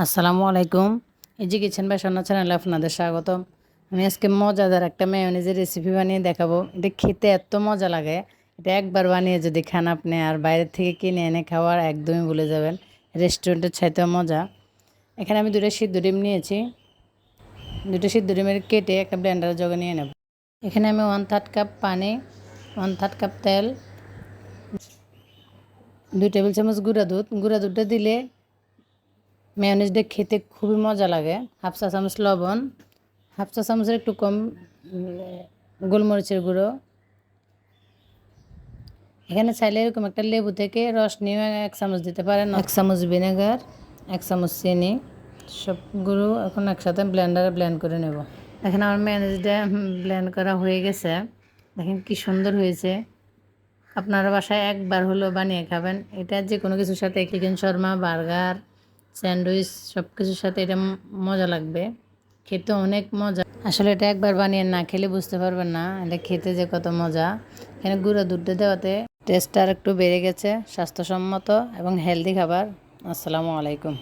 আসসালামু আলাইকুম। এই যে কিচেন বাই স্বর্ণা চ্যানেলে আপনাদের স্বাগতম। আমি আজকে মজাদার একটা মেয়োনিজের রেসিপি বানিয়ে দেখাবো। এটা খেতে এত মজা লাগে, এটা একবার বানিয়ে যদি খান আপনি আর বাইরের থেকে কিনে এনে খাওয়ার একদমই ভুলে যাবেন। রেস্টুরেন্টের চাইতেও মজা। এখানে আমি 2টা সিদ্ধ ডিম নিয়েছি। 2টা সিদ্ধ ডিমের কেটে একটা ব্লেন্ডারের জগে নিয়ে নেব। এখানে আমি 1/3 কাপ পানি, 1/3 কাপ তেল, 2 টেবিল চামচ গুঁড়া দুধটা দিলে মেয়োনিজটা খেতে খুবই মজা লাগে। হাফ চা চামচ লবণ, হাফ চা চামচের একটু কম গোলমরিচের গুঁড়ো। এখানে চাইলে এরকম একটা লেবু থেকে রস নিয়ে 1 চামচ দিতে পারেন, 1 চামচ ভিনেগার, 1 চামচ চিনি, সবগুলো এখন একসাথে ব্লেন্ডারে ব্লেন্ড করে নেব। দেখেন আমার মেয়োনিজটা ব্লেন্ড করা হয়ে গেছে। দেখেন কি সুন্দর হয়েছে। আপনারা বাসায় একবার হলেও বানিয়ে খাবেন। এটা যে কোনো কিছুর সাথে, চিকেন শর্মা, বার্গার, স্যান্ডউইচ সব কিছুর সাথে এটা মজা লাগবে। খেতে অনেক মজা। আসলে এটা একবার বানিয়ে না খেলে বুঝতে পারবেন না এটা খেতে যে কত মজা। এখানে গুঁড়া দুধটা দেওয়াতে টেস্টটা আর একটু বেড়ে গেছে। স্বাস্থ্যসম্মত এবং হেলদি খাবার। আসসালামু আলাইকুম।